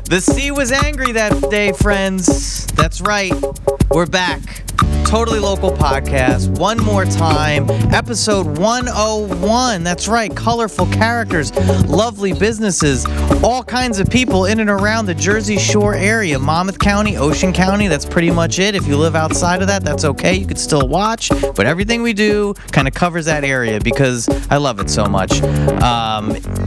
The sea was angry that day, friends. That's right. We're back. Totally Local Podcast. One more time. Episode 101. That's right. Colorful characters, lovely businesses, all kinds of people in and around the Jersey Shore area. Monmouth County, Ocean County. That's pretty much it. If you live outside of that, that's okay. You could still watch. But everything we do kind of covers that area because I love it so much.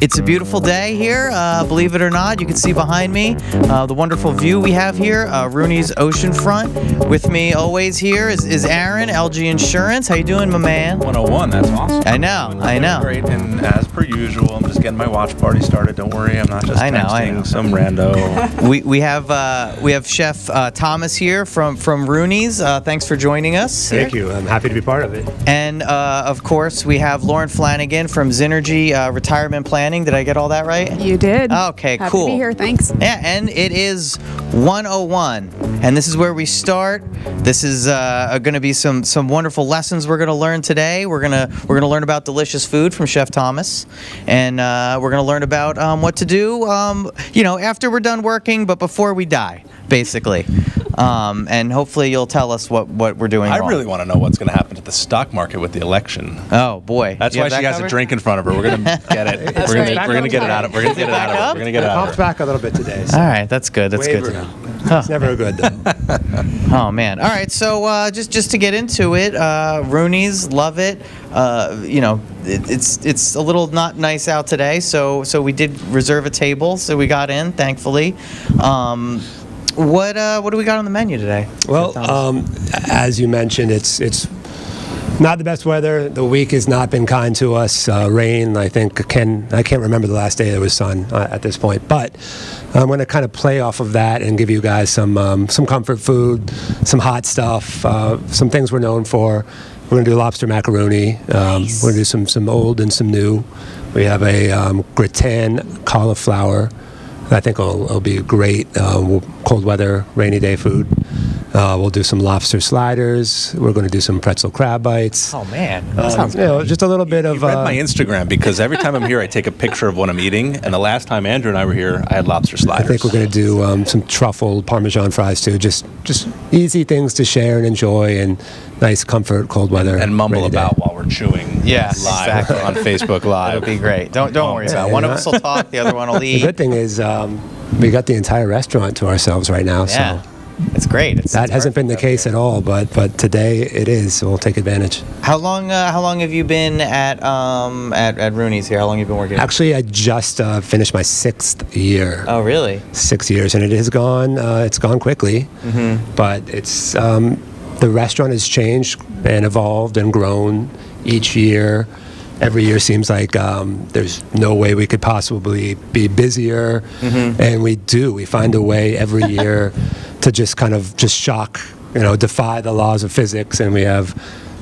It's a beautiful day here. Believe it or not, you can see behind me the wonderful view we have here. Rooneys oceanfront. With me always here is Aaron, LG Insurance. How you doing, my man? 101, that's awesome. I know. Great, and as per usual, I'm just getting my watch party started. Don't worry, I'm not just texting some rando. We have Chef Thomas here from Rooneys. Thanks for joining us. Thank you. I'm happy to be part of it. And of course, we have Lauren Flanagan from Zynergy Retirement Planning. Did I get all that right? You did. Okay, happy cool. to be here. Thanks. Yeah, and it is 101, and this is where we start. This is going to be some wonderful lessons we're going to learn today. We're going to learn about delicious food from Chef Thomas, and we're going to learn about what to do, after we're done working, but before we die, basically. And hopefully you'll tell us what we're doing wrong. I really want to know what's going to happen to the stock market with the election. Oh boy, that's why she has a drink in front of her. We're going to get it. We're going to get it out of. We're going to get it out of. We're going to get it out. Popped back a little bit today. So. All right, that's good. That's good to know. It's never good though. Oh man! All right, so just to get into it, Rooneys, love it. It's a little not nice out today, so we did reserve a table, so we got in, thankfully. What do we got on the menu today? Well, as you mentioned, it's not the best weather. The week has not been kind to us. Rain, I think, I can't remember the last day there was sun at this point. But I'm going to kind of play off of that and give you guys some comfort food, some hot stuff, some things we're known for. We're going to do lobster macaroni. Nice. We're going to do some old and some new. We have a gratin cauliflower. I think it'll be a great cold weather, rainy day food. We'll do some lobster sliders. We're going to do some pretzel crab bites. Oh man, that sounds good. Just a little bit of. You read my Instagram because every time I'm here, I take a picture of what I'm eating. And the last time Andrew and I were here, I had lobster sliders. I think we're going to do some truffle Parmesan fries too. Just easy things to share and enjoy, and nice comfort cold weather. And mumble about while we're chewing. Yes, live exactly. on Facebook Live. It'll be great. Don't worry about it. One of us will talk, the other one will eat. The good thing is we got the entire restaurant to ourselves right now. Yeah. So. It's great. That hasn't been the case at all, but today it is. So we'll take advantage. How long have you been at Rooneys here? How long have you been working? Actually, I just finished my 6th year. Oh, really? 6 years, and it has gone. It's gone quickly, but it's the restaurant has changed and evolved and grown each year. Every year seems like there's no way we could possibly be busier, and we do. We find a way every year to just shock, defy the laws of physics, and we have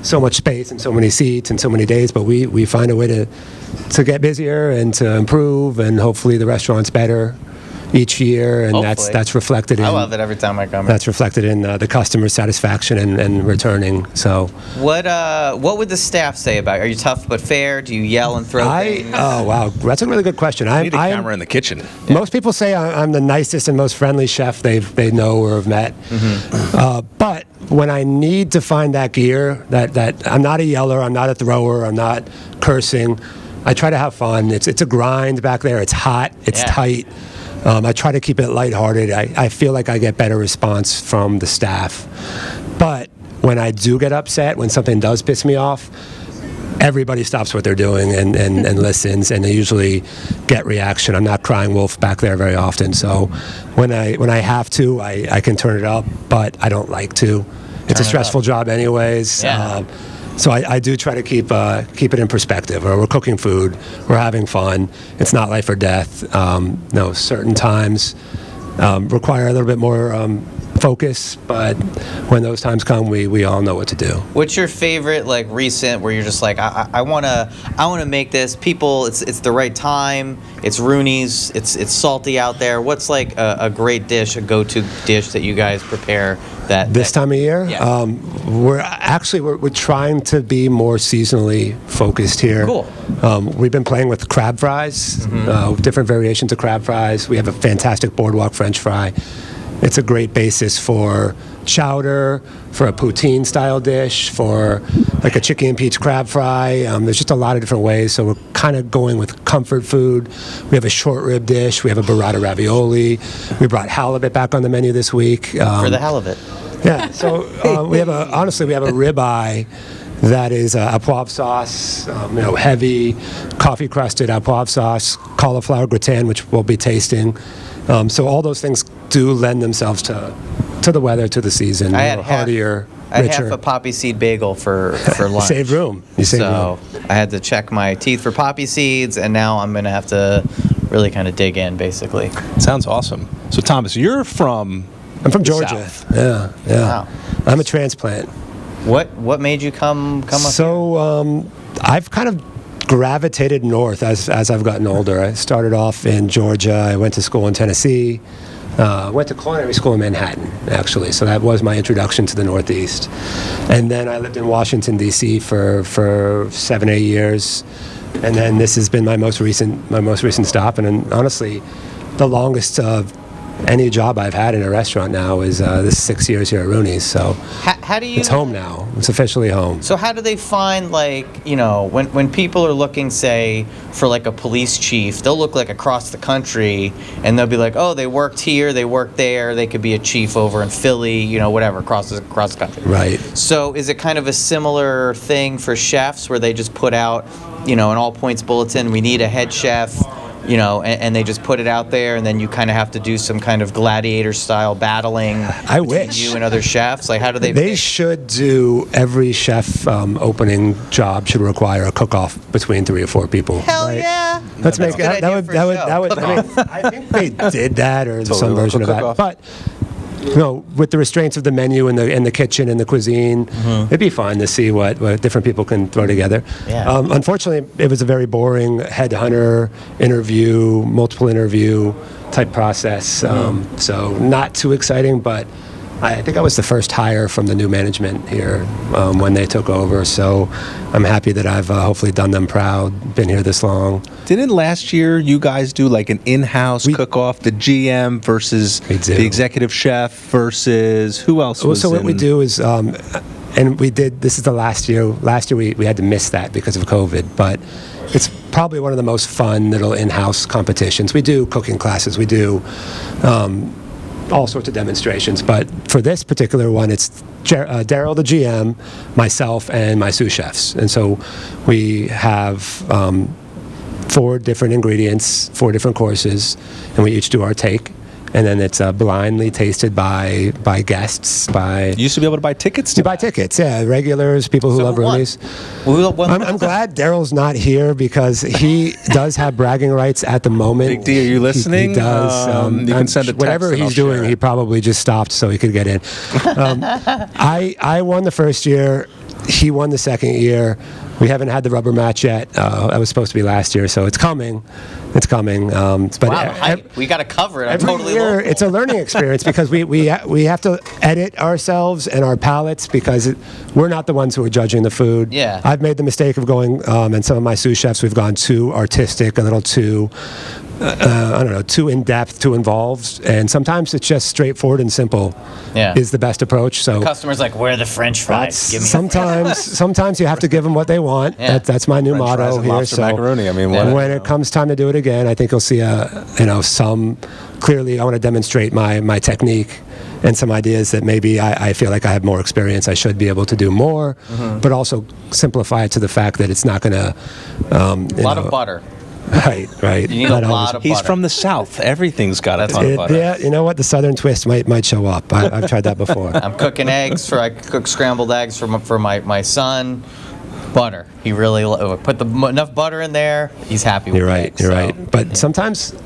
so much space and so many seats and so many days, but we find a way to get busier and to improve, and hopefully the restaurant's better each year, and that's reflected in. I love it every time I come. That's reflected in the customer satisfaction and returning. So, what would the staff say about you? Are you tough but fair? Do you yell and throw things? Oh wow, that's a really good question. I need a camera in the kitchen. Most people say I'm the nicest and most friendly chef they know or have met. But when I need to find that gear, that I'm not a yeller, I'm not a thrower, I'm not cursing. I try to have fun. It's a grind back there. It's hot. It's tight. I try to keep it lighthearted. I feel like I get better response from the staff. But when I do get upset, when something does piss me off, everybody stops what they're doing and listens, and they usually get reaction. I'm not crying wolf back there very often. So when I have to, I can turn it up, but I don't like to. It's a stressful job anyways. Yeah. So I do try to keep it in perspective. Or we're cooking food, we're having fun. It's not life or death. Certain times require a little bit more focus, but when those times come, we all know what to do. What's your favorite like recent where you're just like I wanna make this people it's the right time, it's Rooneys, it's salty out there. What's like a great dish, a go-to dish that you guys prepare this time of year? Yeah. We're trying to be more seasonally focused here. Cool. We've been playing with crab fries, different variations of crab fries. We have a fantastic boardwalk French fry. It's a great basis for chowder, for a poutine style dish, for like a chicken and peach crab fry. There's just a lot of different ways. So we're kind of going with comfort food. We have a short rib dish. We have a burrata ravioli. We brought halibut back on the menu this week. For the halibut. Yeah. So we have a ribeye that is a poivre sauce, heavy coffee crusted poivre sauce, cauliflower gratin, which we'll be tasting. So all those things do lend themselves to the weather, to the season. I had heartier, I richer. had half a poppy seed bagel for lunch. Save room. You save room. I had to check my teeth for poppy seeds, and now I'm going to have to really kind of dig in, basically. Sounds awesome. So, Thomas, I'm from Georgia. South. Yeah. Wow. I'm a transplant. What made you come up here? So I've kind of gravitated north as I've gotten older. I started off in Georgia. I went to school in Tennessee. Went to culinary school in Manhattan, actually. So that was my introduction to the Northeast. And then I lived in Washington, D.C. for 7-8 years. And then this has been my most recent stop. And honestly, the longest of any job I've had in a restaurant now is this 6 years here at Rooney's. So how do you? It's home now. It's officially home. So how do they find, like, when people are looking, say, for like a police chief, they'll look like across the country, and they'll be like, oh, they worked here, they worked there, they could be a chief over in Philly, whatever, across the country. Right. So is it kind of a similar thing for chefs where they just put out, an all points bulletin, we need a head chef, and they just put it out there, and then you kind of have to do some kind of gladiator-style battling between wish. you and other chefs? Like, how do they... They should do, every chef opening job should require a cook-off between 3 or 4 people. Hell right? yeah! Let's make That's a it. good idea for a show. I think they did that or Totally some version of that. cook-off. But with the restraints of the menu and the kitchen and the cuisine, it'd be fun to see what different people can throw together. Yeah. Unfortunately, it was a very boring headhunter interview, multiple interview type process. So not too exciting, but I think I was the first hire from the new management here when they took over. So I'm happy that I've hopefully done them proud, been here this long. Didn't last year you guys do like an in-house cook-off, the GM versus the executive chef versus who else was So what we do is, and we did, this is the last year. Last year we had to miss that because of COVID, but it's probably one of the most fun little in-house competitions. We do cooking classes, we do all sorts of demonstrations, but for this particular one, it's Daryl, the GM, myself, and my sous chefs. And so we have 4 different ingredients, 4 different courses, and we each do our take. And then it's blindly tasted by guests. You used to be able to buy tickets to You buy tickets, yeah. Regulars, people who love Rooney's. I'm glad Daryl's not here because he does have bragging rights at the moment. Big D, are you listening? He does. You can send a text. Whatever he's doing, he probably just stopped so he could get in. I won the first year. He won the second year. We haven't had the rubber match yet. That was supposed to be last year, so it's coming. It's coming. But wow, we got to cover it. I'm every totally year, local. it's a learning experience because we have to edit ourselves and our palates because we're not the ones who are judging the food. Yeah. I've made the mistake of going, and some of my sous chefs, we've gone too artistic, a little too, too in-depth, too involved. And sometimes it's just straightforward and simple is the best approach. So the customer's like, where are the French fries? Give me sometimes you have to give them what they want. Yeah. That's my new French motto fries and here. lobster So macaroni. I mean, when it comes time to do it again, I think you'll see some. Clearly, I want to demonstrate my technique and some ideas that maybe I feel like I have more experience. I should be able to do more, but also simplify it to the fact that it's not going to. a lot of butter. Right. You need a lot of butter. He's from the South. Everything's got a ton of butter. Yeah, you know what? The Southern twist might show up. I've tried that before. I'm cooking eggs. I cook scrambled eggs for my son. Butter. He really put enough butter in there. He's happy with it. You're right. But sometimes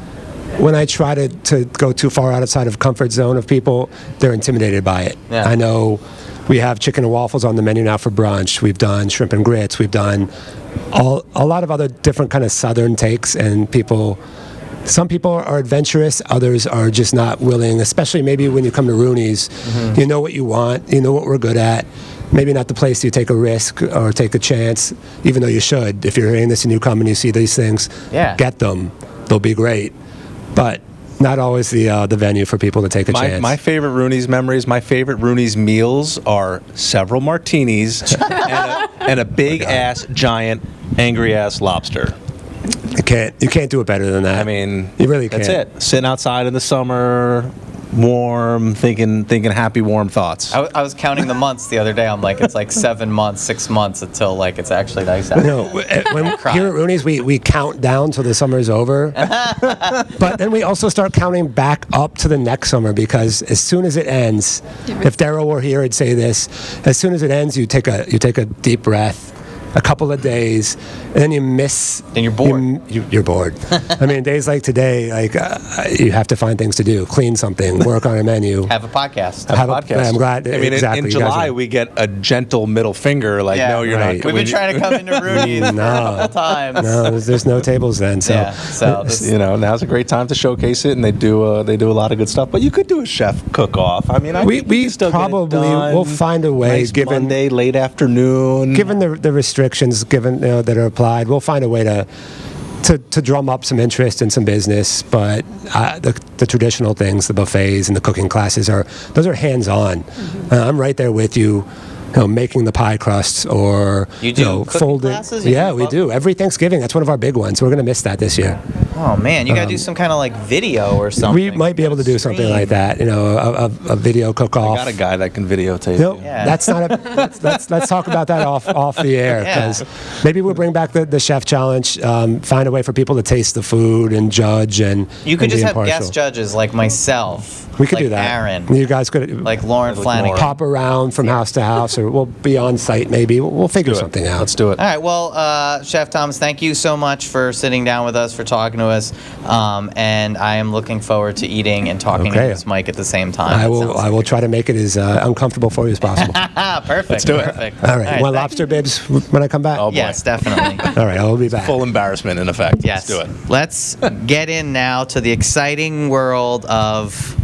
when I try to go too far outside of comfort zone of people, they're intimidated by it. Yeah. I know we have chicken and waffles on the menu now for brunch. We've done shrimp and grits. We've done a lot of other different kind of southern takes, and some people are adventurous, others are just not willing, especially maybe when you come to Rooneys. You know what you want, you know what we're good at. Maybe not the place you take a risk or take a chance, even though you should. If you're hearing this and you come and you see these things, get them. They'll be great. But not always the venue for people to take a chance. My favorite Rooney's memories, my favorite Rooney's meals are several martinis and a big-ass, giant, angry-ass lobster. You can't do it better than that. I mean, you really can't. That's it. Sitting outside in the summer, warm, thinking happy, warm thoughts. I was counting the months the other day. I'm like, it's like 7 months, 6 months until like it's actually nice out. No, here at Rooney's, we count down till the summer is over. But then we also start counting back up to the next summer, because as soon as it ends, if Daryl were here, he'd say this: as soon as it ends, you take a deep breath. A couple of days, and then you miss. Then you're bored. You're bored. I mean, days like today, like you have to find things to do, clean something, work on a menu, Have a podcast. I'm glad. I mean, exactly. in July we get a gentle middle finger, like, no, you're right. not. We've been trying to come into Rooney's a couple times. No, there's no tables then. So, now's a great time to showcase it, and they do a lot of good stuff. But you could do a chef cook-off. I mean, we still probably get it done. will find a way. Nice Given Monday late afternoon, given the restrictions given that are applied, we'll find a way to drum up some interest and some business. But the traditional things, the buffets and the cooking classes, those are hands-on. I'm right there with you. Making the pie crusts, or you do folding. Classes? We do every Thanksgiving. That's one of our big ones. We're going to miss that this year. Oh man, you got to do some kind of like video or something. We might be able to do something like that. A video cook-off. I got a guy that can videotape. That's not a. Let's talk about that off the air, because maybe we'll bring back the chef challenge. Find a way for people to taste the food and judge, and you could just have impartial. guest judges like myself. We could like do that. Aaron. You guys could like Lauren Flanagan. Pop around from house to house, or we'll be on site. Maybe we'll figure something out. Let's do it. All right. Well, Chef Thomas, thank you so much for sitting down with us, for talking to us, and I am looking forward to eating and talking to this mic at the same time. I will try to make it as uncomfortable for you as possible. Perfect. Let's do it. Perfect. All right. Want lobster bibs when I come back? Oh, boy. Yes, definitely. All right. I will be back. Full embarrassment in effect. Yes. Let's do it. Let's get in now to the exciting world of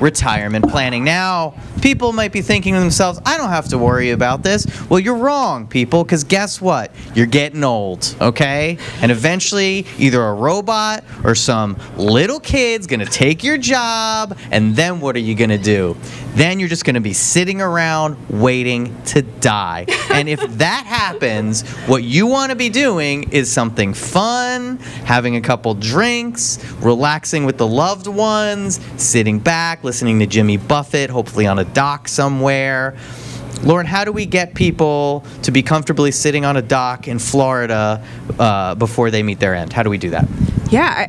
retirement planning. Now, people might be thinking to themselves, I don't have to worry about this. Well, you're wrong, people, because guess what? You're getting old, okay? And eventually, either a robot or some little kid's going to take your job, and then what are you going to do? Then you're just going to be sitting around waiting to die. And if that happens, what you want to be doing is something fun, having a couple drinks, relaxing with the loved ones, sitting back, listening to Jimmy Buffett, hopefully on a dock somewhere. Lauren, how do we get people to be comfortably sitting on a dock in Florida before they meet their end? How do we do that? Yeah,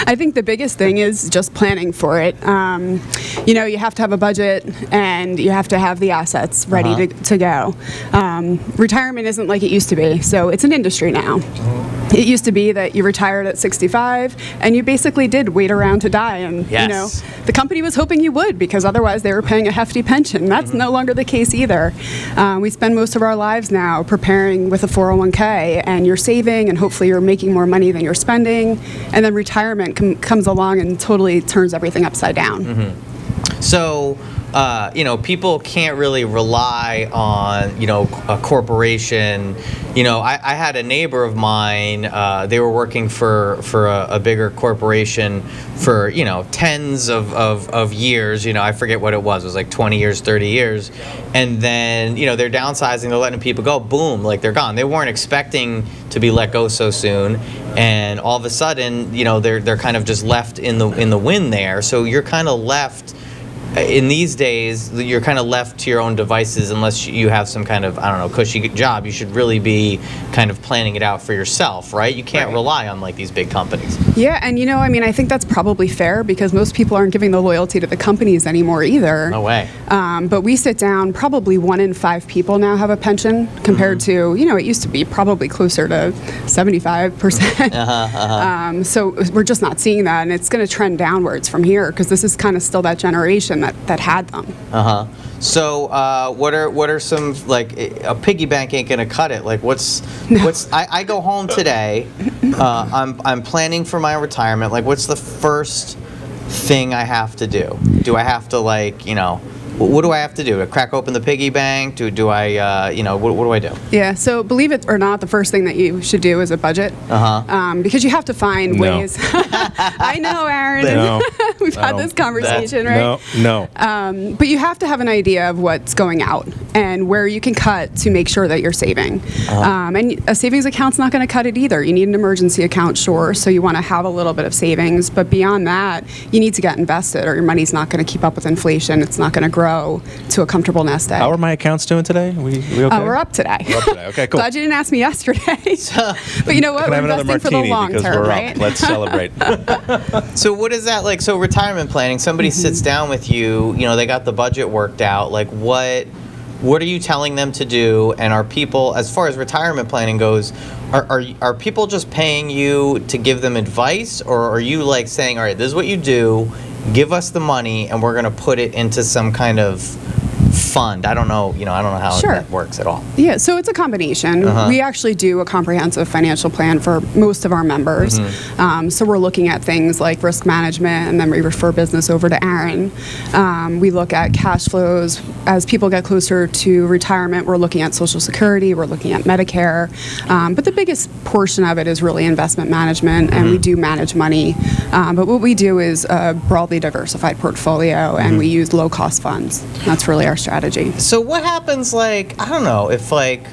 I think the biggest thing is just planning for it. You have to have a budget, and you have to have the assets ready to go. Retirement isn't like it used to be, so it's an industry now. It used to be that you retired at 65, and you basically did wait around to die, and the company was hoping you would, because otherwise they were paying a hefty pension. That's no longer the case either. We spend most of our lives now preparing with a 401k, and you're saving, and hopefully you're making more money than you're spending, and then retirement comes along and totally turns everything upside down. So, people can't really rely on, a corporation. I had a neighbor of mine, they were working for a bigger corporation for, tens of years. I forget what it was like 20 years, 30 years. And then, they're downsizing, they're letting people go, boom, like they're gone. They weren't expecting to be let go so soon. And all of a sudden, they're kind of just left in the wind there. So you're kind of left in these days, you're kind of left to your own devices unless you have some kind of, I don't know, cushy job. You should really be kind of planning it out for yourself, right? You can't rely on like these big companies. Yeah, and I think that's probably fair because most people aren't giving the loyalty to the companies anymore either. No way. But we sit down, probably 1 in 5 people now have a pension compared to, it used to be probably closer to 75%. So we're just not seeing that, and it's going to trend downwards from here because this is kind of still that generation that had them. So what are some, like, a piggy bank ain't gonna cut it? Like I go home today, I'm planning for my retirement. Like, what's the first thing I have to do? Do I have to, like, what do I have to do? To crack open the piggy bank? Do I, what do I do? Yeah, so believe it or not, the first thing that you should do is a budget. Because you have to find ways. I know, Aaron. No. We've had this conversation, right? No. But you have to have an idea of what's going out and where you can cut to make sure that you're saving. And a savings account's not going to cut it either. You need an emergency account, sure, so you want to have a little bit of savings. But beyond that, you need to get invested or your money's not going to keep up with inflation. It's not going to grow to a comfortable nest egg. How are my accounts doing today? We okay? We're up today. We're up today. Okay, cool. Glad you didn't ask me yesterday. But you know what? Can I have another investing for the martini long because term, we're right? up? Let's celebrate. So what is that like? So retirement planning, somebody sits down with you, they got the budget worked out. Like what are you telling them to do? And are people, as far as retirement planning goes, are people just paying you to give them advice, or are you like saying, all right, this is what you do, give us the money and we're going to put it into some kind of fund? I don't know how that works at all. Yeah, so it's a combination. We actually do a comprehensive financial plan for most of our members. So we're looking at things like risk management, and then we refer business over to Aaron. We look at cash flows. As people get closer to retirement, we're looking at Social Security, we're looking at Medicare. But the biggest portion of it is really investment management, and we do manage money. But what we do is a broadly diversified portfolio, and we use low-cost funds. That's really our strategy. So what happens, like, I don't know, if like,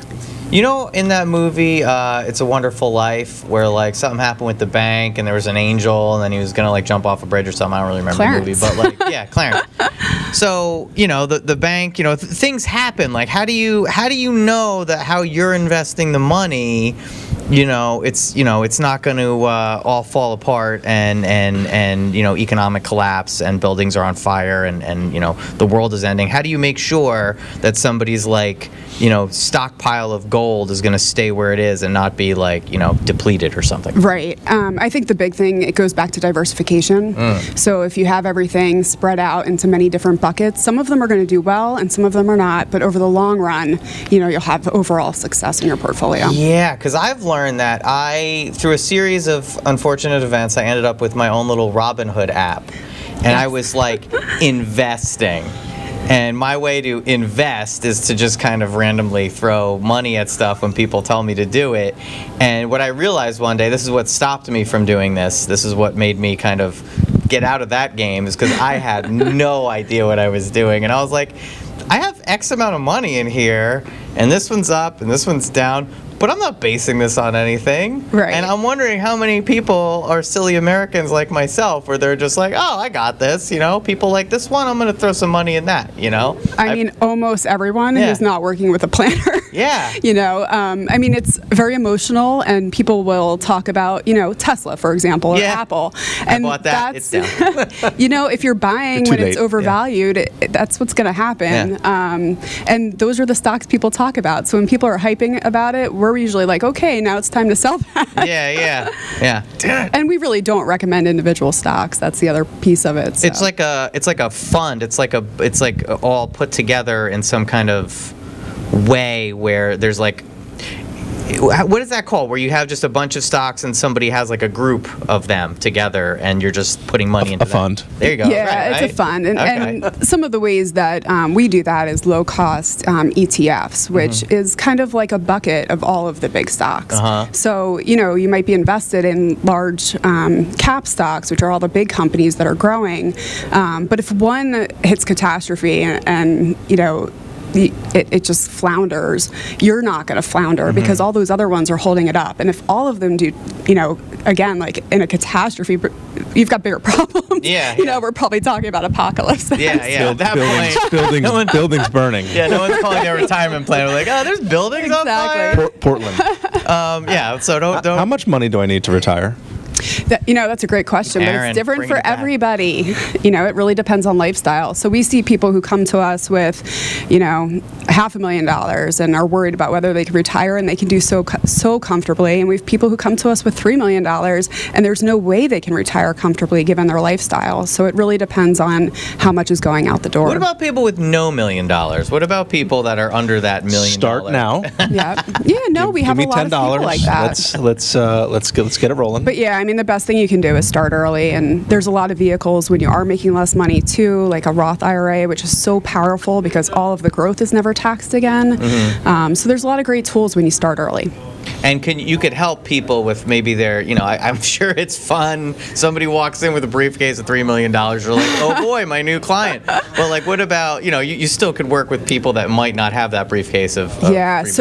in that movie, It's a Wonderful Life, where like something happened with the bank and there was an angel and then he was gonna like jump off a bridge or something. I don't really remember Clarence. the movie, but like, yeah, Clarence. So, the bank, things happen. Like, how do you know that how you're investing the money, it's not going to all fall apart and economic collapse and buildings are on fire and the world is ending? How do you make sure that somebody's like, stockpile of gold is going to stay where it is and not be like, depleted or something? Right. I think the big thing, it goes back to diversification. So if you have everything spread out into many different buckets, some of them are going to do well and some of them are not, but over the long run, you'll have overall success in your portfolio. Yeah, because I've learned that through a series of unfortunate events, I ended up with my own little Robinhood app, and I was like investing. And my way to invest is to just kind of randomly throw money at stuff when people tell me to do it. And what I realized one day, this is what stopped me from doing this. This is what made me kind of get out of that game, is because I had no idea what I was doing. And I was like, I have X amount of money in here, and this one's up and this one's down, but I'm not basing this on anything. Right. And I'm wondering how many people are silly Americans like myself, where they're just like, oh, I got this, people like this one, I'm going to throw some money in that, I mean, almost everyone who's not working with a planner. Yeah. It's very emotional, and people will talk about, Tesla, for example, or Apple. And I bought that. It's down. If you're buying when it's overvalued, that's what's going to happen. Yeah. And those are the stocks people talk about. So when people are hyping about it, we're usually like, okay, now it's time to sell that. Yeah. And we really don't recommend individual stocks. That's the other piece of it. So. It's like a fund. It's like all put together in some kind of way where there's like, what is that called? Where you have just a bunch of stocks and somebody has like a group of them together and you're just putting money into a fund. There you go. Yeah, right? It's a fund. And some of the ways that we do that is low-cost ETFs, which is kind of like a bucket of all of the big stocks. So, you might be invested in large cap stocks, which are all the big companies that are growing. But if one hits catastrophe and it just flounders, you're not going to flounder because all those other ones are holding it up. And if all of them do, again, like in a catastrophe you've got bigger problems. Yeah, You know, we're probably talking about apocalypse. Yeah. At that point, buildings burning. yeah, no one's calling their retirement plan. We're like, oh, there's buildings on fire. Exactly. Portland. Yeah. So don't. How much money do I need to retire? That's a great question, but Aaron, it's different bring for it back. everybody. It really depends on lifestyle. So we see people who come to us with, $500,000 and are worried about whether they can retire, and they can do so comfortably. And we have people who come to us with $3 million, and there's no way they can retire comfortably given their lifestyle. So it really depends on how much is going out the door. What about people with no $1 million? What about people that are under that $1 million? Start now. We have Give me a lot of people $10. like that. Let's get it rolling. But yeah, I mean, the best thing you can do is start early, and there's a lot of vehicles when you are making less money too, like a Roth IRA, which is so powerful because all of the growth is never taxed again. So there's a lot of great tools when you start early. And you could help people with maybe their, I'm sure it's fun. Somebody walks in with a briefcase of $3 million. You're like, oh boy, my new client. But like, what about, you still could work with people that might not have that briefcase of $3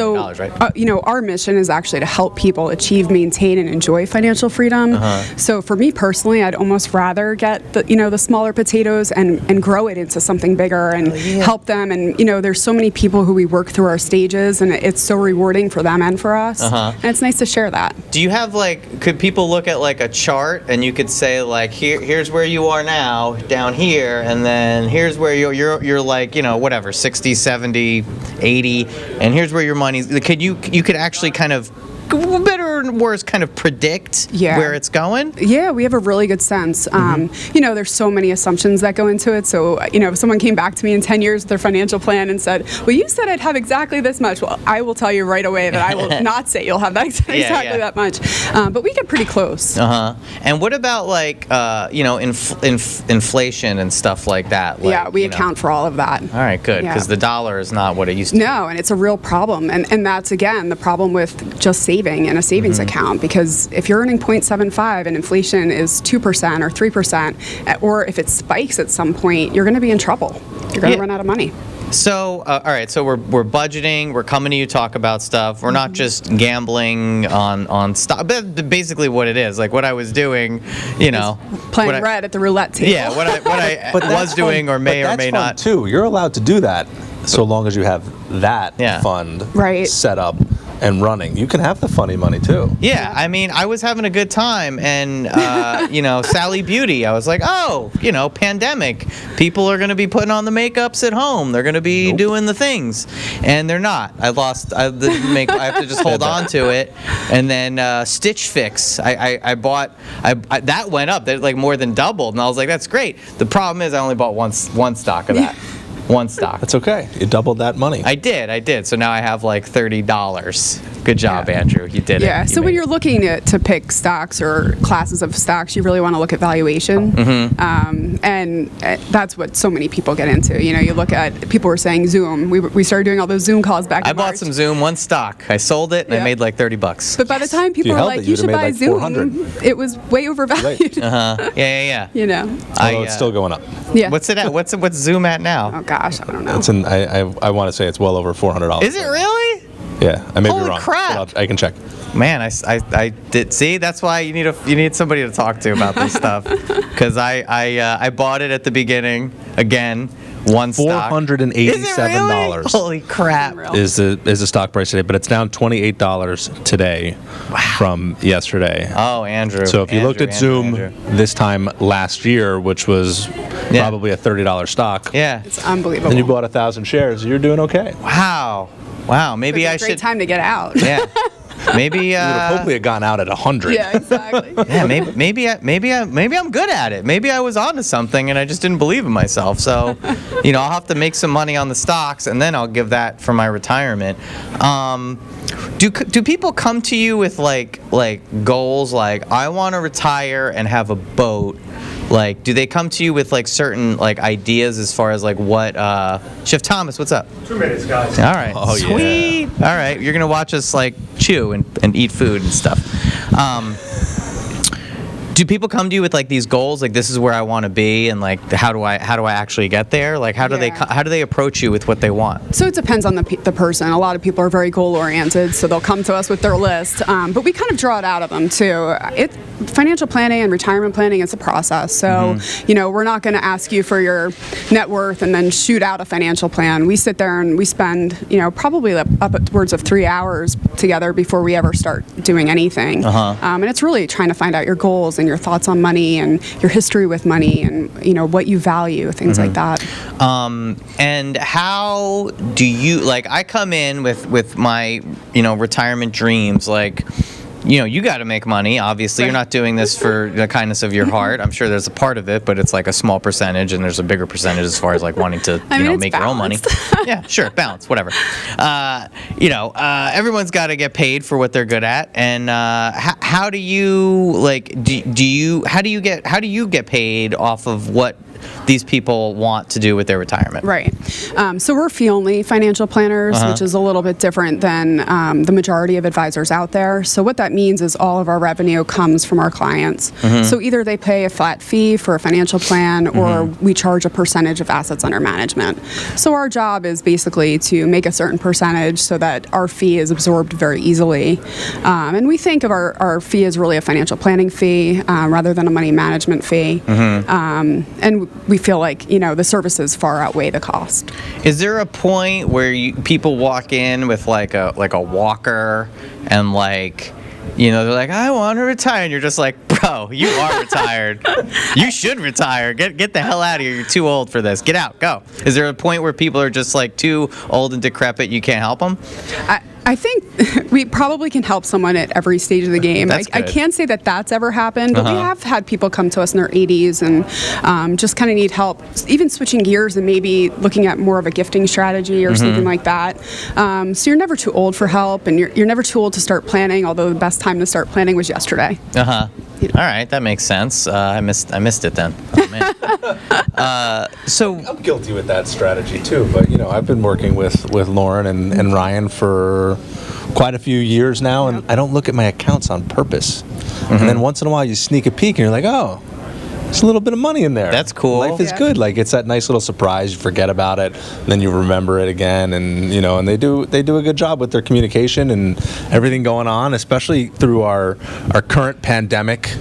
million, right? Our mission is actually to help people achieve, maintain, and enjoy financial freedom. So for me personally, I'd almost rather get the smaller potatoes and grow it into something bigger and help them. And there's so many people who we work through our stages, and it's so rewarding for them and for us. And it's nice to share that. Do you have could people look at a chart and you could say here's where you are now down here, and then here's where you're whatever 60, 70, 80, and here's where your money's. You could actually kind of better or worse kind of predict where it's going? Yeah, we have a really good sense. There's so many assumptions that go into it. So, if someone came back to me in 10 years with their financial plan and said, well, you said I'd have exactly this much. Well, I will tell you right away that I will not say you'll have that exactly that much. But we get pretty close. And what about inflation and stuff like that? We account for all of that. All right, good, because the dollar is not what it used to be. No, and it's a real problem. And that's, again, the problem with just saving in a savings account, because if you're earning 0.75 and inflation is 2% or 3%, or if it spikes at some point, you're going to be in trouble. You're going to run out of money. So, all right, so we're budgeting, we're coming to you to talk about stuff. We're not just gambling on stock. But basically what it is, like what I was doing, playing red at the roulette table. Yeah, what I was doing or may or may not. Too. You're allowed to do that so long as you have that fund set up and running. You can have the funny money too. Yeah, I mean, I was having a good time, and Sally Beauty, I was like, pandemic, people are going to be putting on the makeups at home. They're going to be doing the things, and they're not. I have to just hold on to it. And then Stitch Fix, I bought. That went up. That more than doubled, and I was like, that's great. The problem is I only bought one stock of that. One stock. That's okay. You doubled that money. I did. So now I have $30. Good job, Andrew. You did it. Yeah. So when you're looking to pick stocks or classes of stocks, you really want to look at valuation. And that's what so many people get into. You look at, people were saying Zoom. We started doing all those Zoom calls back in March. I bought some Zoom, one stock. I sold it, and I made $30. But by the time people were like, you should buy Zoom, it was way overvalued. Yeah. Although it's still going up. Yeah. What's it at? What's Zoom at now? Oh gosh, I don't know. It's I want to say it's well over $400. Is it really? Yeah, I may be Holy wrong. crap! I can check. Man, I did see. That's why you need somebody to talk to about this stuff, because I bought it at the beginning again. One stock. $487. Holy crap! Is the stock price today? But it's down $28 today from yesterday. Oh, Andrew. So if you looked at Zoom this time last year, which was probably a $30 stock, it's unbelievable. and you bought 1,000 shares, you're doing okay. Wow. Maybe I should. Great time to get out. Yeah. Maybe you would have hopefully gone out at 100. Yeah, exactly. Yeah, maybe I'm good at it. Maybe I was onto something and I just didn't believe in myself. So, I'll have to make some money on the stocks, and then I'll give that for my retirement. Do people come to you with like goals, like I want to retire and have a boat? Like, do they come to you with certain ideas as far as what? Chef Thomas, what's up? 2 minutes, guys. All right. Oh, Sweet. yeah. All right. You're gonna watch us chew and eat food and stuff. Do people come to you with like these goals, like this is where I want to be, and like how do I actually get there? Like how do they approach you with what they want? So it depends on the person. A lot of people are very goal oriented, so they'll come to us with their list. But we kind of draw it out of them too. Financial planning and retirement planning is a process. So we're not going to ask you for your net worth and then shoot out a financial plan. We sit there and we spend probably upwards of 3 hours together before we ever start doing anything. And it's really trying to find out your goals and your thoughts on money and your history with money and what you value, things like that. And how do you, like, I come in with my retirement dreams, like, you got to make money. Obviously, you're not doing this for the kindness of your heart. I'm sure there's a part of it, but it's like a small percentage, and there's a bigger percentage as far as like wanting to, make your own money. Yeah, sure, balance, whatever. Everyone's got to get paid for what they're good at, and how do you how do you get paid off of what these people want to do with their retirement? Right. So we're fee-only financial planners, which is a little bit different than the majority of advisors out there. So what that means is all of our revenue comes from our clients. So either they pay a flat fee for a financial plan or we charge a percentage of assets under management. So our job is basically to make a certain percentage so that our fee is absorbed very easily. And we think of our fee as really a financial planning fee rather than a money management fee. And we feel like the services far outweigh the cost. Is there a point where people walk in with like a walker and they're like, I want to retire, and you're just like, bro, you are retired. You should retire. Get the hell out of here. You're too old for this. Get out. Go. Is there a point where people are just like too old and decrepit, you can't help them? I think we probably can help someone at every stage of the game. I can't say that that's ever happened, but we have had people come to us in their 80s and just kind of need help, even switching gears and maybe looking at more of a gifting strategy or something like that. So you're never too old for help, and you're never too old to start planning, although the best time to start planning was yesterday. All right, that makes sense. I missed it then. Oh, man. So I'm guilty with that strategy too, but I've been working with Lauren and Ryan for quite a few years now, and I don't look at my accounts on purpose. And then once in a while you sneak a peek and you're like, oh, there's a little bit of money in there. That's cool. Life is good. Like, it's that nice little surprise. You forget about it, then you remember it again, and and they do a good job with their communication and everything going on, especially through our current pandemic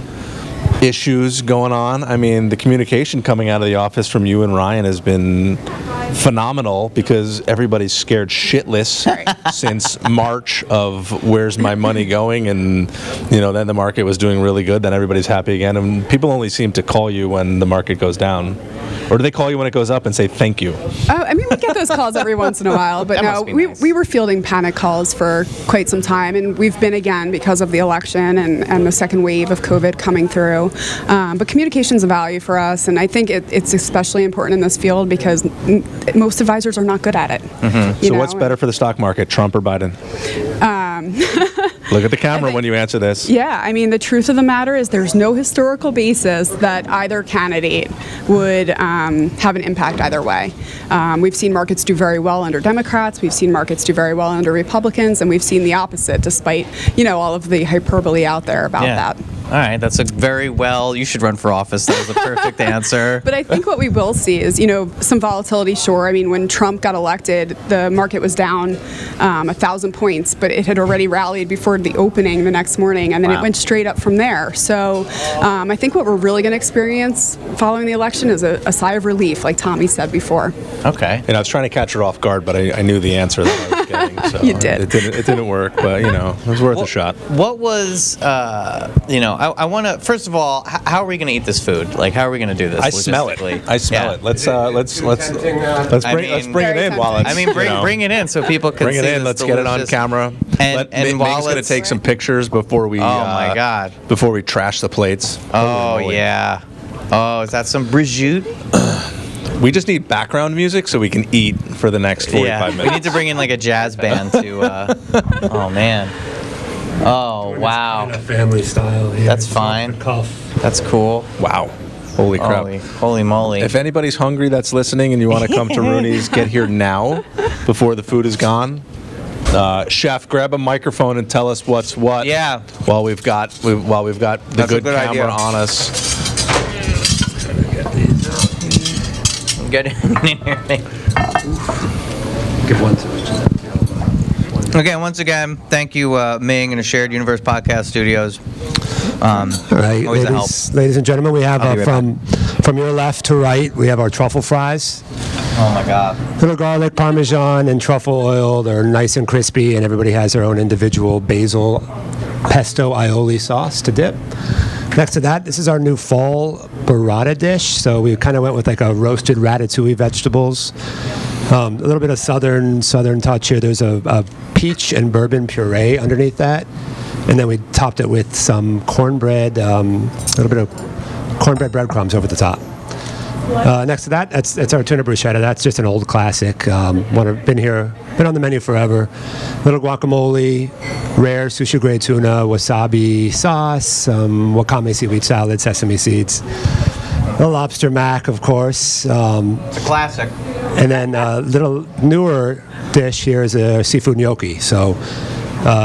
issues going on. I mean, the communication coming out of the office from you and Ryan has been phenomenal because everybody's scared shitless since March of where's my money going, and then the market was doing really good, then everybody's happy again, and people only seem to call you when the market goes down. Or do they call you when it goes up and say thank you? Oh, I mean, we get those calls every once in a while, but no, we were fielding panic calls for quite some time, and we've been again because of the election and the second wave of COVID coming through. But communication's a value for us, and I think it's especially important in this field because most advisors are not good at it. So what's better for the stock market, Trump or Biden? Look at the camera when you answer this. Yeah, I mean, the truth of the matter is there's no historical basis that either candidate would have an impact either way. We've seen markets do very well under Democrats, we've seen markets do very well under Republicans, and we've seen the opposite despite, all of the hyperbole out there about that. All right, that's you should run for office. That was a perfect answer. But I think what we will see is, some volatility, sure. I mean, when Trump got elected, the market was down 1,000 points, but it had already rallied before the opening the next morning, and then it went straight up from there. So I think what we're really going to experience following the election is a sigh of relief, like Tommy said before. Okay. And I was trying to catch her off guard, but I knew the answer that I was getting. So You did. It didn't work, but, it was worth a shot. What was, I want to, first of all, how are we going to eat this food? Like, how are we going to do this? I smell it. I smell it. Let's bring it in while it's. I mean, bring it in so people can bring it in. Let's get it on camera. And Meg's going to take some pictures before we. Oh my God! Before we trash the plates. Oh yeah. Oh, is that some prosciutto? We just need background music so we can eat for the next 45 minutes. We need to bring in like a jazz band to. Oh man. Oh wow. In a family style here. That's fine. That's cool. Wow. Holy crap. Holy moly. If anybody's hungry that's listening and you want to come to Rooney's, get here now before the food is gone. Chef, grab a microphone and tell us what's what. Yeah. While we've got the That's a good good camera idea. on us. Get in here. Give one to Okay, once again, thank you, Ming and the Shared Universe Podcast Studios. All right, Always a help. ladies and gentlemen, we have I'll be right from your left to right, we have our truffle fries. Oh my God. Little garlic, parmesan, and truffle oil. They're nice and crispy, and everybody has their own individual basil pesto aioli sauce to dip. Next to that, this is our new fall burrata dish. So we kind of went with like a roasted ratatouille vegetables. A little bit of southern touch here. There's a peach and bourbon puree underneath that. And then we topped it with some cornbread, a little bit of cornbread breadcrumbs over the top. Next to that, that's our Tuna Bruschetta. That's just an old classic. Been on the menu forever. Little guacamole, rare sushi grade tuna, wasabi sauce, wakame seaweed salad, sesame seeds. The lobster mac, of course. It's a classic. And then a little newer dish here is a seafood gnocchi. So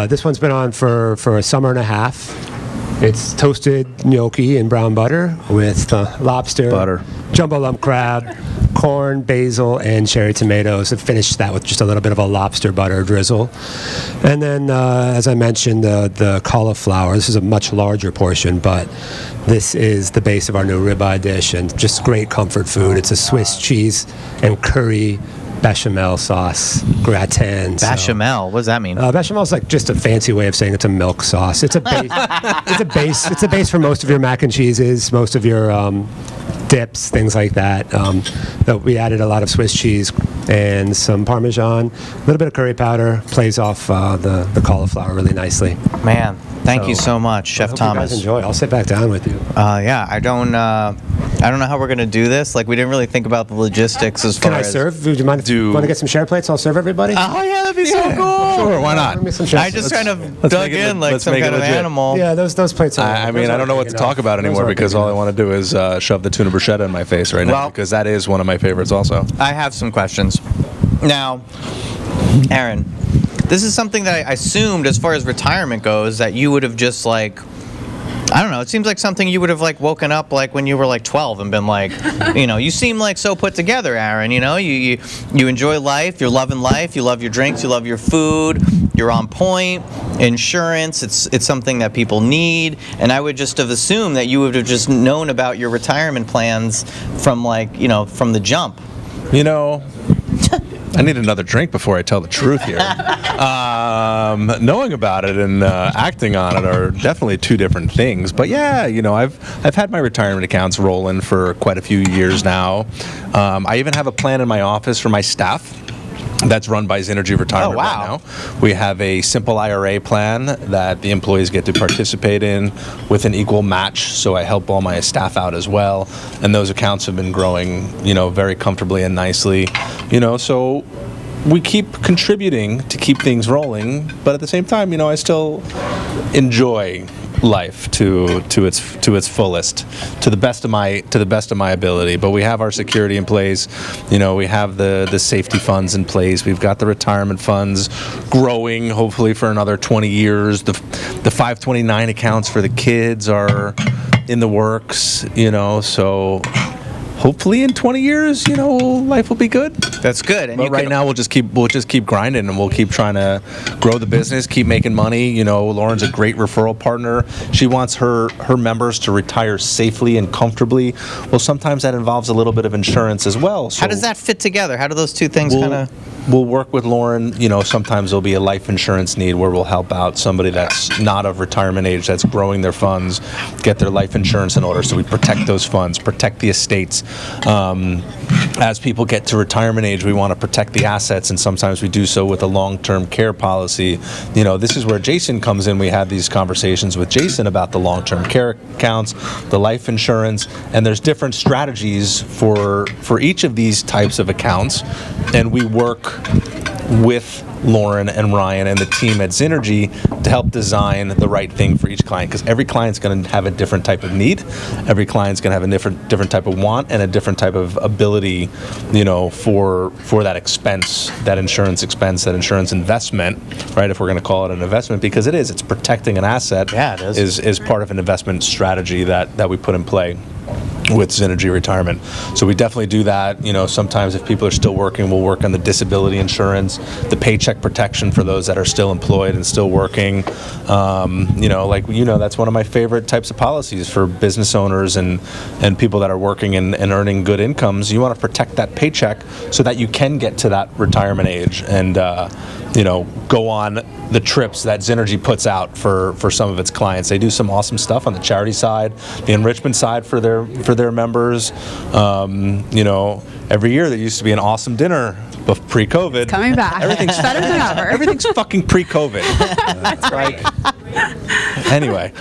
this one's been on for a summer and a half. It's toasted gnocchi in brown butter with lobster, Butter. jumbo lump crab, corn, basil, and cherry tomatoes. And finish that with just a little bit of a lobster butter drizzle. And then, as I mentioned, the cauliflower. This is a much larger portion, but this is the base of our new ribeye dish and just great comfort food. It's a Swiss cheese and curry bechamel sauce gratin. Bechamel. What does that mean? Bechamel is like just a fancy way of saying it's a milk sauce. It's a base. It's a base for most of your mac and cheeses, most of your dips, things like that. We added a lot of Swiss cheese and some Parmesan, a little bit of curry powder. Plays off the cauliflower really nicely. Man, thank you so much, Chef I hope Thomas. You guys enjoy. I'll sit back down with you. Yeah, I don't know how we're gonna do this. Like, we didn't really think about the logistics as far Can I as. serve? Would you mind if you want to get some share plates? I'll serve everybody. Oh yeah, that'd be so cool. Sure, why not? Bring me some share I just plates. kind of let's dug make it- in like let's some make it kind of legit. animal. Yeah, those plates. I mean, I don't know what to talk about anymore because all I want to do is shove the tuna bruschetta in my face right now Well- because that is one of my favorites also. I have some questions. Now, Aaron, this is something that I assumed as far as retirement goes that you would have just like, I don't know, it seems like something you would have like woken up like when you were like 12 and been like, you seem like so put together, Aaron, you enjoy life, you're loving life, you love your drinks, you love your food, you're on point, insurance, it's something that people need, and I would just have assumed that you would have just known about your retirement plans from like, from the jump. I need another drink before I tell the truth here. Knowing about it and acting on it are definitely two different things. But yeah, I've had my retirement accounts rolling for quite a few years now. I even have a plan in my office for my staff. That's run by Zynergy Retirement right now. We have a simple IRA plan that the employees get to participate in with an equal match, so I help all my staff out as well. And those accounts have been growing, very comfortably and nicely. So we keep contributing to keep things rolling, but at the same time, I still enjoy life to its fullest, to the best of my ability. But we have our security in place. We have the safety funds in place. We've got the retirement funds growing, hopefully for another 20 years. The 529 accounts for the kids are in the works. So hopefully in 20 years, life will be good. That's good. And But right now we'll just keep grinding and we'll keep trying to grow the business, keep making money. Lauren's a great referral partner. She wants her members to retire safely and comfortably. Well, sometimes that involves a little bit of insurance as well. So how does that fit together? How do those two things kind of... We'll work with Lauren. Sometimes there'll be a life insurance need where we'll help out somebody that's not of retirement age, that's growing their funds, get their life insurance in order. So we protect those funds, protect the estates. As people get to retirement age, we want to protect the assets, and sometimes we do so with a long-term care policy. This is where Jason comes in. We have these conversations with Jason about the long-term care accounts, the life insurance, and there's different strategies for each of these types of accounts, and we work with Lauren and Ryan and the team at Zynergy to help design the right thing for each client, because every client's going to have a different type of need, every client's going to have a different type of want and a different type of ability, for that expense, that insurance expense, that insurance investment, right? If we're going to call it an investment, because it's protecting an asset. Yeah, it is part of an investment strategy that we put in play with Zynergy Retirement. So we definitely do that. Sometimes if people are still working, we'll work on the disability insurance, the paycheck protection for those that are still employed and still working. That's one of my favorite types of policies for business owners and people that are working and earning good incomes. You want to protect that paycheck so that you can get to that retirement age and go on the trips that Zynergy puts out for some of its clients. They do some awesome stuff on the charity side, the enrichment side for their members. Every year there used to be an awesome dinner pre-COVID. It's coming back. Everything's better than ever. Everything's fucking pre-COVID. That's right. Anyway,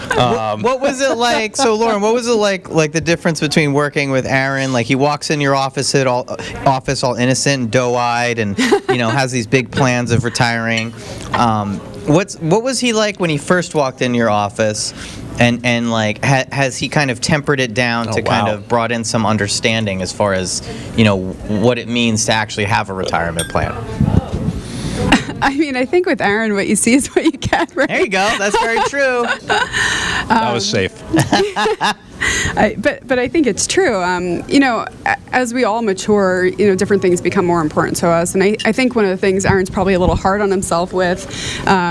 what was it like? So, Lauren, what was it like the difference between working with Aaron? Like, he walks in your office all innocent and doe-eyed, and has these big plans of retiring. What was he like when he first walked in your office? And like, has he kind of tempered it down to kind of brought in some understanding as far as what it means to actually have a retirement plan? I mean, I think with Aaron, what you see is what you get, right? There you go. That's very true. That was safe. But I think it's true. As we all mature, different things become more important to us. And I think one of the things Aaron's probably a little hard on himself with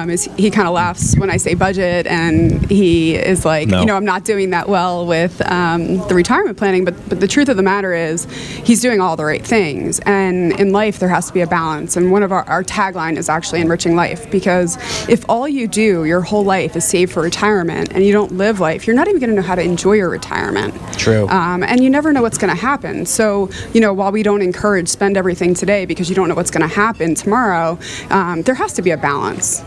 is he kind of laughs when I say budget, and he is like, No. I'm not doing that well with the retirement planning. But the truth of the matter is he's doing all the right things. And in life, there has to be a balance. And one of our tagline is actually enriching life, because if all you do your whole life is save for retirement and you don't live life, you're not even going to know how to enjoy your retirement. True. And you never know what's going to happen. So, while we don't encourage spend everything today because you don't know what's going to happen tomorrow, there has to be a balance.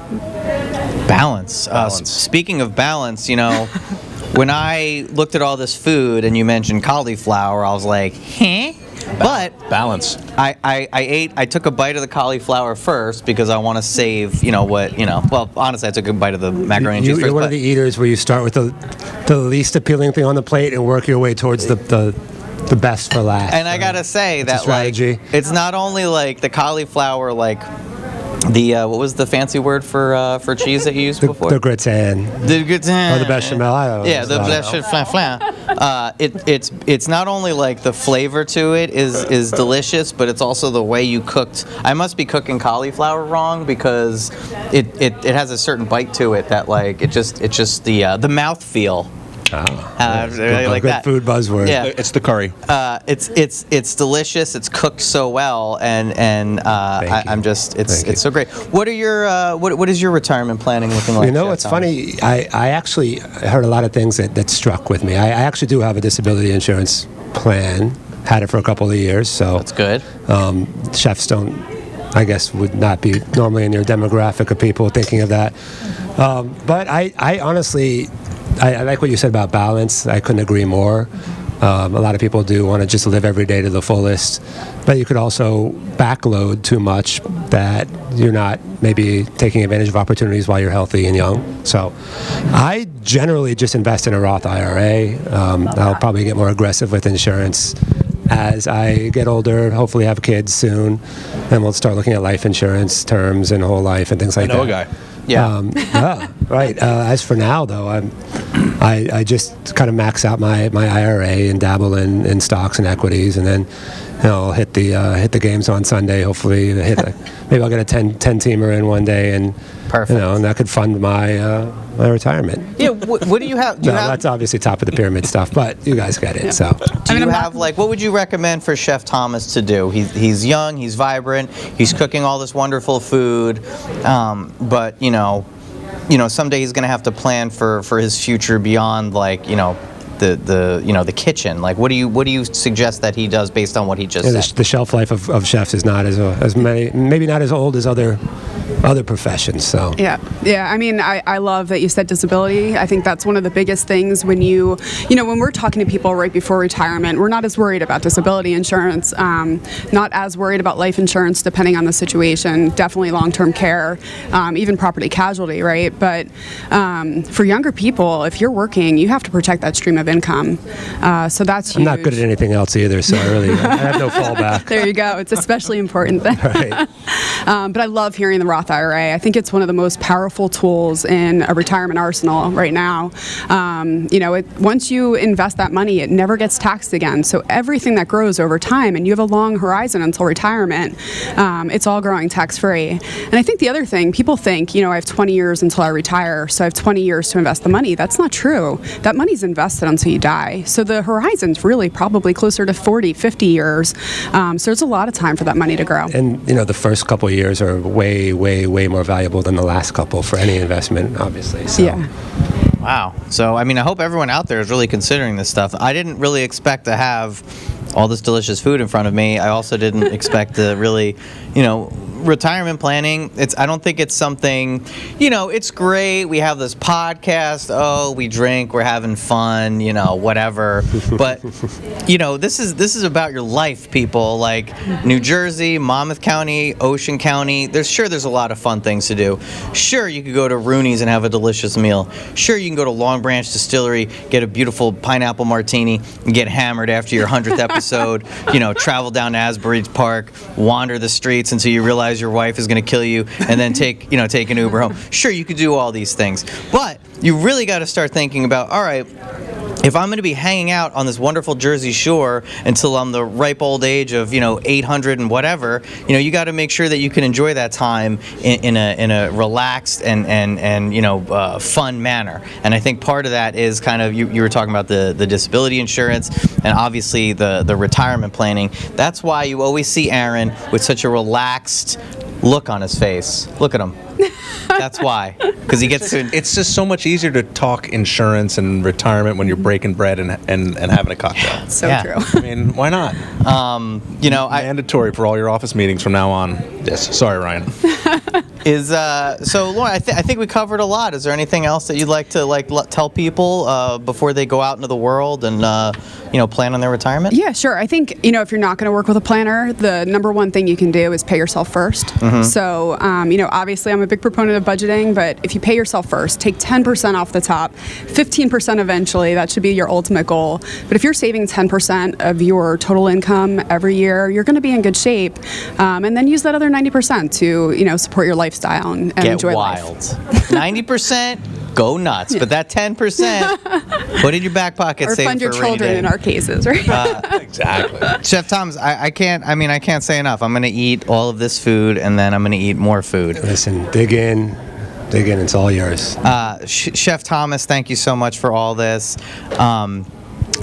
Balance. Speaking of balance, when I looked at all this food and you mentioned cauliflower, I was like, huh? But balance. I took a bite of the cauliflower first because I want to save, well, honestly, I took a bite of the macaroni and cheese first. You're one of the eaters where you start with the least appealing thing on the plate and work your way towards the best for last. And I gotta say that, strategy. It's not only like the cauliflower, like the what was the fancy word for cheese that you used before? The gratin. The gratin. Or the bechamel. I don't know. Yeah, the bechamel. It's not only like the flavor to it is delicious, but it's also the way you cooked. I must be cooking cauliflower wrong, because it has a certain bite to it that like it's just the mouthfeel. Really like good that. Food buzzword. Yeah. It's the curry. It's delicious. It's cooked so well, and I'm just it's so great. What are your what is your retirement planning looking like? It's funny. I actually heard a lot of things that struck with me. I actually do have a disability insurance plan. Had it for a couple of years, so that's good. Chefs I guess would not be normally in your demographic of people thinking of that. But I honestly. I like what you said about balance. I couldn't agree more. A lot of people do want to just live every day to the fullest, but you could also backload too much that you're not maybe taking advantage of opportunities while you're healthy and young. So I generally just invest in a Roth IRA. I'll probably get more aggressive with insurance as I get older, hopefully have kids soon, and we'll start looking at life insurance terms and whole life and things like that. I know a guy. Yeah. Right. As for now, though, I just kind of max out my IRA and dabble in stocks and equities, and then I'll hit the games on Sunday. Hopefully, maybe I'll get a 10-teamer in one day, and perfect. And that could fund my retirement. Yeah. What do you have? That's obviously top of the pyramid stuff, but you guys get it. Yeah. So, do you have what would you recommend for Chef Thomas to do? He's young, he's vibrant, he's cooking all this wonderful food, but someday he's going to have to plan for his future beyond the kitchen. Like, what do you suggest that he does based on what he just said? The shelf life of chefs is not as many, maybe not as old as other other professions. So Yeah. I mean, I love that you said disability. I think that's one of the biggest things when when we're talking to people right before retirement, we're not as worried about disability insurance, not as worried about life insurance depending on the situation, definitely long-term care, even property casualty, right? But for younger people, if you're working, you have to protect that stream of income. So that's huge. I'm not good at anything else either, so I have no fallback. There you go. It's especially important then. Right. But I love hearing the Roth IRA. I think it's one of the most powerful tools in a retirement arsenal right now. Once you invest that money, it never gets taxed again. So everything that grows over time, and you have a long horizon until retirement, it's all growing tax-free. And I think the other thing, people think, I have 20 years until I retire, so I have 20 years to invest the money. That's not true. That money's invested until you die. So the horizon's really probably closer to 40, 50 years. So there's a lot of time for that money to grow. And, the first couple of years are way, way, way more valuable than the last couple for any investment, obviously. So. Yeah. Wow. So, I mean, I hope everyone out there is really considering this stuff. I didn't really expect to have all this delicious food in front of me. I also didn't expect to really, retirement planning, I don't think it's something, it's great. We have this podcast. Oh, we drink, we're having fun, whatever. But, this is about your life, people. Like New Jersey, Monmouth County, Ocean County. There's a lot of fun things to do. Sure, you could go to Rooneys and have a delicious meal. Sure, you can go to Long Branch Distillery, get a beautiful pineapple martini, and get hammered after your 100th episode. Travel down to Asbury Park, wander the streets until you realize your wife is going to kill you, and then take an Uber home. Sure, you could do all these things, but you really got to start thinking about, all right, if I'm going to be hanging out on this wonderful Jersey shore until I'm the ripe old age of 800 and whatever, you got to make sure that you can enjoy that time in a relaxed and fun manner. And I think part of that is kind of you were talking about the disability insurance and obviously the retirement planning. That's why you always see Aaron with such a relaxed look on his face. Look at him. That's why, because he gets to. It's just so much easier to talk insurance and retirement when you're breaking bread and having a cocktail. So Yeah. true. I mean, why not? Mandatory for all your office meetings from now on. Yes. Sorry, Ryan. So Lauren, I think we covered a lot. Is there anything else that you'd like to tell people before they go out into the world and plan on their retirement? Yeah, sure. I think if you're not going to work with a planner, the number one thing you can do is pay yourself first. Mm-hmm. So obviously I'm a big proponent of budgeting, but if you pay yourself first, take 10% off the top, 15% eventually. That should be your ultimate goal. But if you're saving 10% of your total income every year, you're going to be in good shape. And then use that other 90% to support your lifestyle and Get enjoy wild. life. 90%, go nuts. But that 10%, put in your back pocket. Or save fund for your a rainy children day. in our cases, right? Exactly. Chef Thomas, I can't say enough. I'm going to eat all of this food, and then I'm going to eat more food. Listen, dig in, it's all yours. Chef Thomas, thank you so much for all this.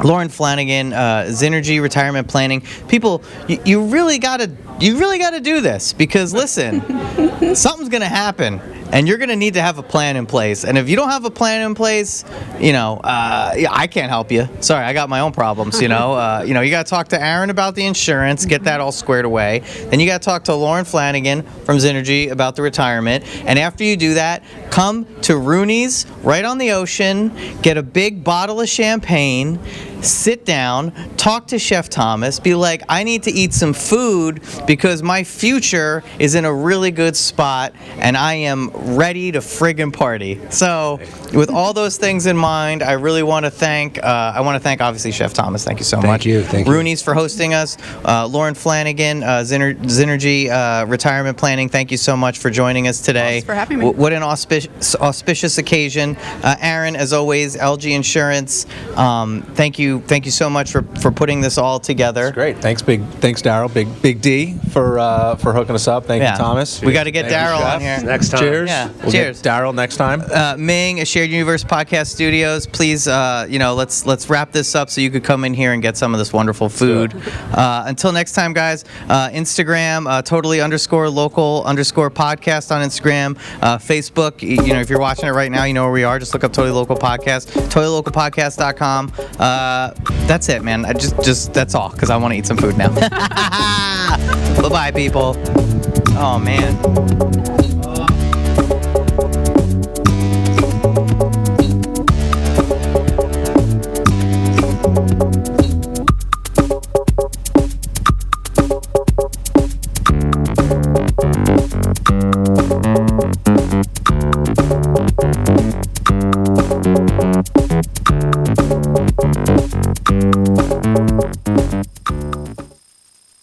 Lauren Flanagan, Zynergy Retirement Planning. People, you really gotta do this, because listen, something's gonna happen, and you're gonna need to have a plan in place. And if you don't have a plan in place, I can't help you. Sorry, I got my own problems. You gotta talk to Aaron about the insurance, get that all squared away. Then you gotta talk to Lauren Flanagan from Zynergy about the retirement. And after you do that, come to Rooneys right on the ocean, get a big bottle of champagne, sit down, talk to Chef Thomas, be like, I need to eat some food because my future is in a really good spot and I am ready to friggin' party. So with all those things in mind, I really want to thank obviously Chef Thomas. Thank you so much. Thank you. Rooneys for hosting us. Lauren Flanagan, Zynergy Retirement Planning, thank you so much for joining us today. Thanks for having me. What an auspicious occasion. Aaron, as always, LG Insurance, thank you so much for putting this all together. That's great. Thanks, Daryl. Big D for hooking us up. Thank you, Thomas. We got to get Daryl on here. Next time. Cheers. Yeah. We'll Cheers. get Daryl next time. Ming, a Shared Universe Podcast Studios. Please, let's wrap this up so you could come in here and get some of this wonderful food. Until next time, guys. Instagram, totally_local_podcast on Instagram. Facebook, if you're watching it right now, you know where we are. Just look up Totally Local Podcast. TotallyLocalPodcast.com. That's it, man. That's all, because I want to eat some food now. Bye-bye, people. Oh, man.